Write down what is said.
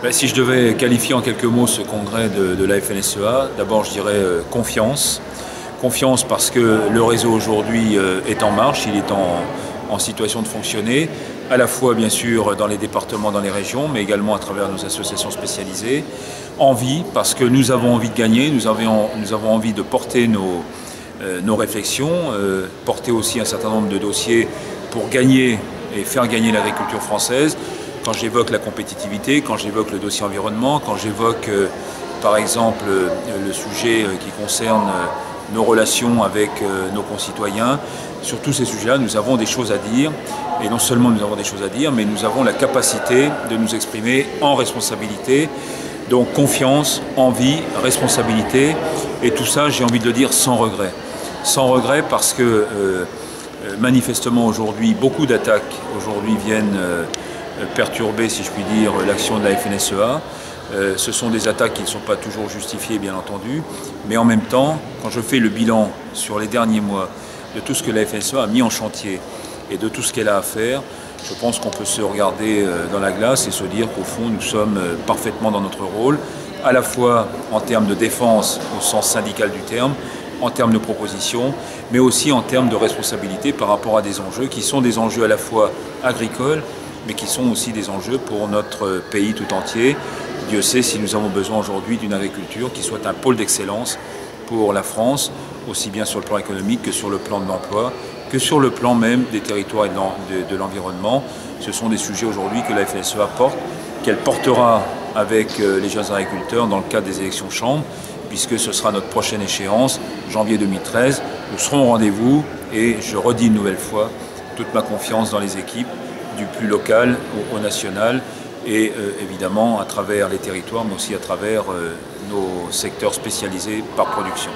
Si je devais qualifier en quelques mots ce congrès de la FNSEA, d'abord je dirais confiance. Confiance parce que le réseau aujourd'hui est en marche, il est en situation de fonctionner, à la fois bien sûr dans les départements, dans les régions, mais également à travers nos associations spécialisées. Envie, parce que nous avons envie de gagner, nous avons envie de porter nos réflexions, porter aussi un certain nombre de dossiers pour gagner et faire gagner l'agriculture française. Quand j'évoque la compétitivité, quand j'évoque le dossier environnement, quand j'évoque par exemple le sujet qui concerne nos relations avec nos concitoyens, sur tous ces sujets-là, nous avons des choses à dire. Et non seulement nous avons des choses à dire, mais nous avons la capacité de nous exprimer en responsabilité. Donc confiance, envie, responsabilité, et tout ça, j'ai envie de le dire, sans regret. Sans regret parce que manifestement aujourd'hui, beaucoup d'attaques aujourd'hui viennent perturber, si je puis dire, l'action de la FNSEA. Ce sont des attaques qui ne sont pas toujours justifiées, bien entendu, mais en même temps, quand je fais le bilan sur les derniers mois de tout ce que la FNSEA a mis en chantier et de tout ce qu'elle a à faire, je pense qu'on peut se regarder dans la glace et se dire qu'au fond, nous sommes parfaitement dans notre rôle, à la fois en termes de défense au sens syndical du terme, en termes de propositions, mais aussi en termes de responsabilité par rapport à des enjeux qui sont des enjeux à la fois agricoles, mais qui sont aussi des enjeux pour notre pays tout entier. Dieu sait si nous avons besoin aujourd'hui d'une agriculture qui soit un pôle d'excellence pour la France, aussi bien sur le plan économique que sur le plan de l'emploi, que sur le plan même des territoires et de l'environnement. Ce sont des sujets aujourd'hui que la FNSEA porte, qu'elle portera avec les jeunes agriculteurs dans le cadre des élections chambres, puisque ce sera notre prochaine échéance, janvier 2013. Nous serons au rendez-vous et je redis une nouvelle fois toute ma confiance dans les équipes, du plus local au national, et évidemment à travers les territoires, mais aussi à travers nos secteurs spécialisés par production.